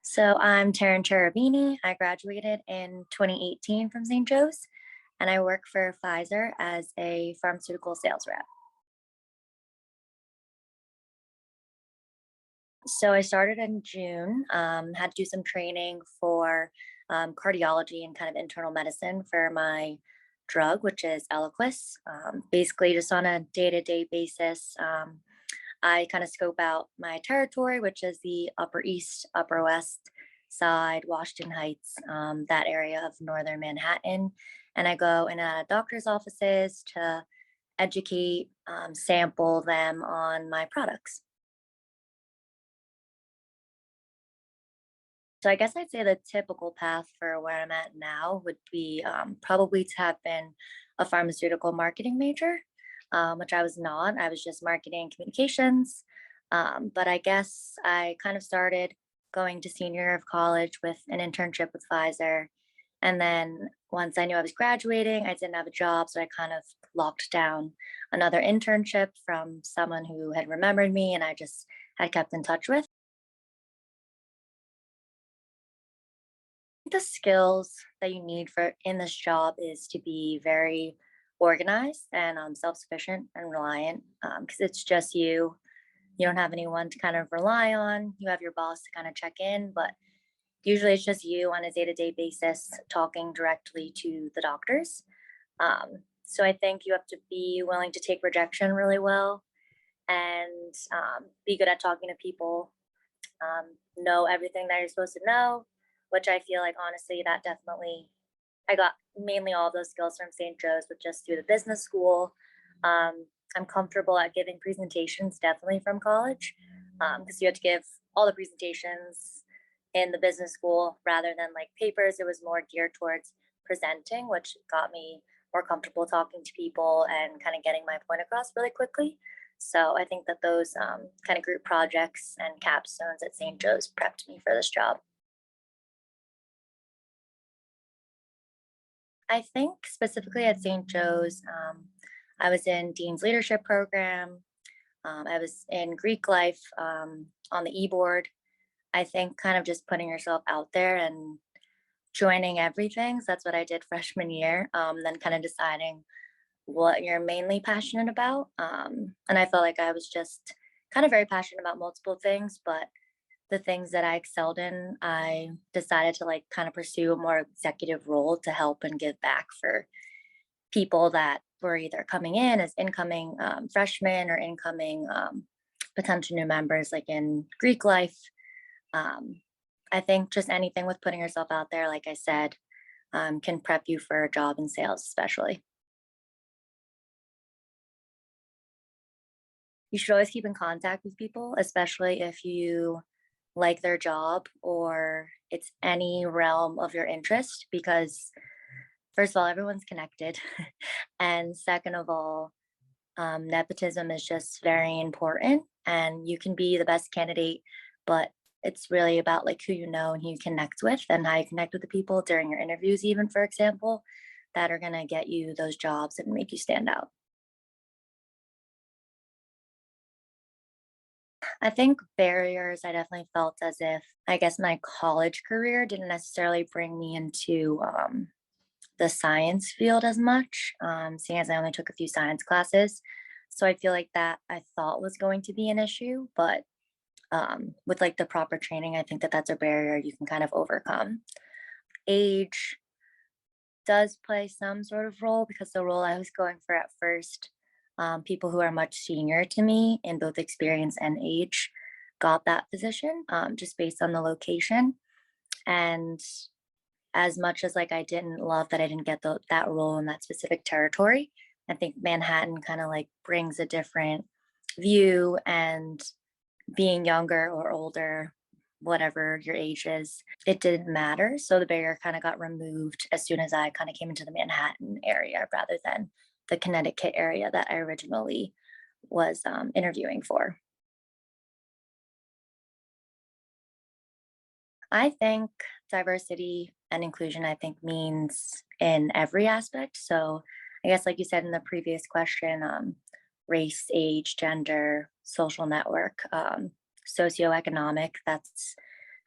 So I'm Taryn Cherubini. I graduated in 2018 from St. Joe's, and I work for Pfizer as a pharmaceutical sales rep. So I started in June, had to do some training for cardiology and kind of internal medicine for my drug, which is Eliquis. Basically, just on a day-to-day basis, I kind of scope out my territory, which is the Upper East, Upper West side, Washington Heights, that area of northern Manhattan. And I go in doctor's offices to educate, sample them on my products. So I guess I'd say the typical path for where I'm at now would be probably to have been a pharmaceutical marketing major, which I was not. I was just marketing communications. But I guess I kind of started going to senior year of college with an internship with Pfizer. And then once I knew I was graduating, I didn't have a job. So I kind of locked down another internship from someone who had remembered me and I just had kept in touch with. The skills that you need for in this job is to be very organized and self-sufficient and reliant because it's just you don't have anyone to kind of rely on. You have your boss to kind of check in, but usually it's just you on a day-to-day basis talking directly to the doctors. So I think you have to be willing to take rejection really well and be good at talking to people, know everything that you're supposed to know, which I feel like honestly that definitely I got mainly all those skills from St. Joe's, but just through the business school. I'm comfortable at giving presentations definitely from college because you had to give all the presentations in the business school rather than like papers. It was more geared towards presenting, which got me more comfortable talking to people and kind of getting my point across really quickly. So I think that those kind of group projects and capstones at St. Joe's prepped me for this job. I think specifically at St. Joe's, I was in Dean's Leadership Program. I was in Greek life on the e-board. I think kind of just putting yourself out there and joining everything. So that's what I did freshman year. Then kind of deciding what you're mainly passionate about. And I felt like I was just kind of very passionate about multiple things, but the things that I excelled in, I decided to like kind of pursue a more executive role to help and give back for people that were either coming in as incoming freshmen or incoming potential new members, like in Greek life. Um, I think just anything with putting yourself out there, like I said, can prep you for a job in sales, especially. You should always keep in contact with people, especially if you like their job or it's any realm of your interest, because first of all, everyone's connected. And second of all, nepotism is just very important and you can be the best candidate, but it's really about like who you know and who you connect with and how you connect with the people during your interviews, even for example, that are going to get you those jobs and make you stand out. I think barriers I definitely felt as if I guess my college career didn't necessarily bring me into the science field as much, seeing as I only took a few science classes. So I feel like that I thought was going to be an issue, but with like the proper training, I think that that's a barrier you can kind of overcome. Age does play some sort of role because the role I was going for at first, people who are much senior to me in both experience and age got that position just based on the location. And as much as like I didn't love that I didn't get that role in that specific territory, I think Manhattan kind of like brings a different view and being younger or older, whatever your age is, it didn't matter. So the barrier kind of got removed as soon as I kind of came into the Manhattan area rather than the Connecticut area that I originally was interviewing for. I think diversity and inclusion, I think, means in every aspect. So I guess, like you said in the previous question, race, age, gender, social network, socioeconomic, that's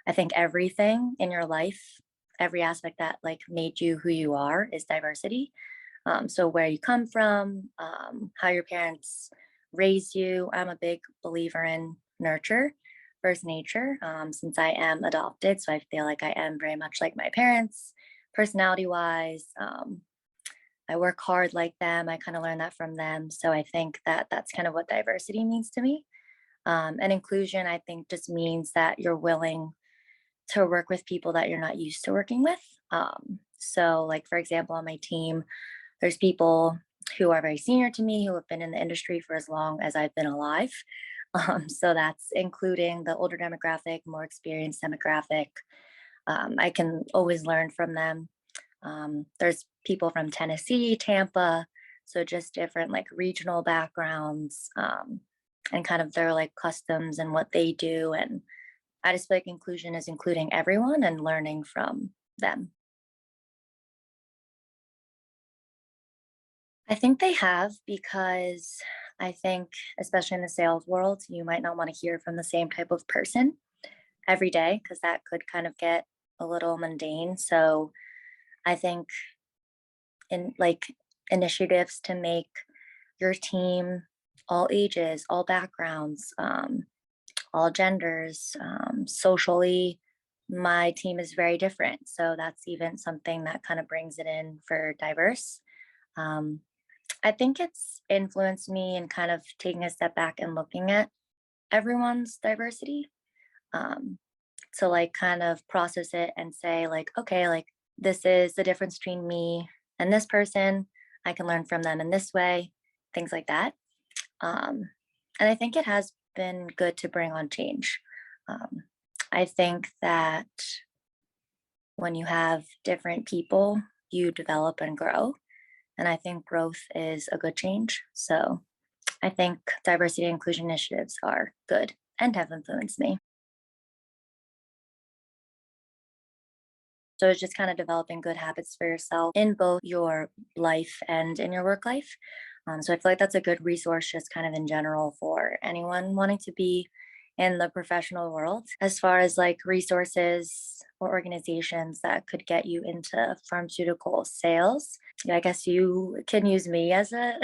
I think everything in your life, every aspect that like made you who you are is diversity. So where you come from, how your parents raised you. I'm a big believer in nurture versus nature, since I am adopted. So I feel like I am very much like my parents, personality wise. I work hard like them. I kind of learned that from them. So I think that that's kind of what diversity means to me. And inclusion, I think, just means that you're willing to work with people that you're not used to working with. So, like, for example, on my team, there's people who are very senior to me who have been in the industry for as long as I've been alive. So that's including the older demographic, more experienced demographic. I can always learn from them. There's people from Tennessee, Tampa, so just different like regional backgrounds, and kind of their like customs and what they do. And I just feel like inclusion is including everyone and learning from them. I think they have because I think, especially in the sales world, you might not want to hear from the same type of person every day because that could kind of get a little mundane. So I think in like initiatives to make your team all ages, all backgrounds, all genders, socially, my team is very different. So that's even something that kind of brings it in for diverse. Um, I think it's influenced me in kind of taking a step back and looking at everyone's diversity, um, to like kind of process it and say, like, okay, like this is the difference between me and this person. I can learn from them in this way, things like that. Um, and I think it has been good to bring on change. Um, I think that when you have different people, you develop and grow. And I think growth is a good change. So I think diversity and inclusion initiatives are good and have influenced me. So it's just kind of developing good habits for yourself in both your life and in your work life. So I feel like that's a good resource, just kind of in general, for anyone wanting to be in the professional world, as far as like resources or organizations that could get you into pharmaceutical sales. Yeah, I guess you can use me as a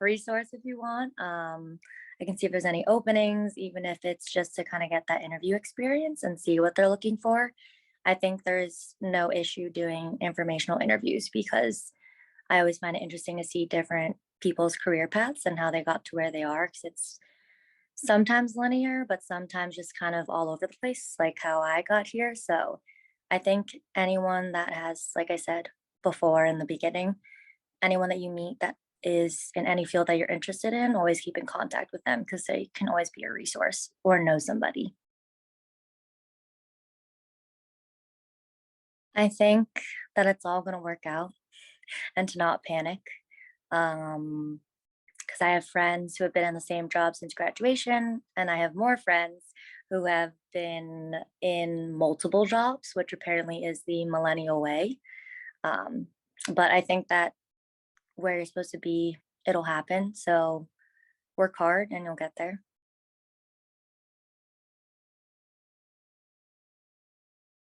resource if you want. I can see if there's any openings, even if it's just to kind of get that interview experience and see what they're looking for. I think there's no issue doing informational interviews because I always find it interesting to see different people's career paths and how they got to where they are. Because it's sometimes linear, but sometimes just kind of all over the place, like how I got here. So I think anyone that has, like I said before in the beginning, anyone that you meet that is in any field that you're interested in, always keep in contact with them because they can always be a resource or know somebody. I think that it's all going to work out and to not panic. Um, because I have friends who have been in the same job since graduation, and I have more friends who have been in multiple jobs, which apparently is the millennial way. Um, but I think that where you're supposed to be, it'll happen. So work hard and you'll get there.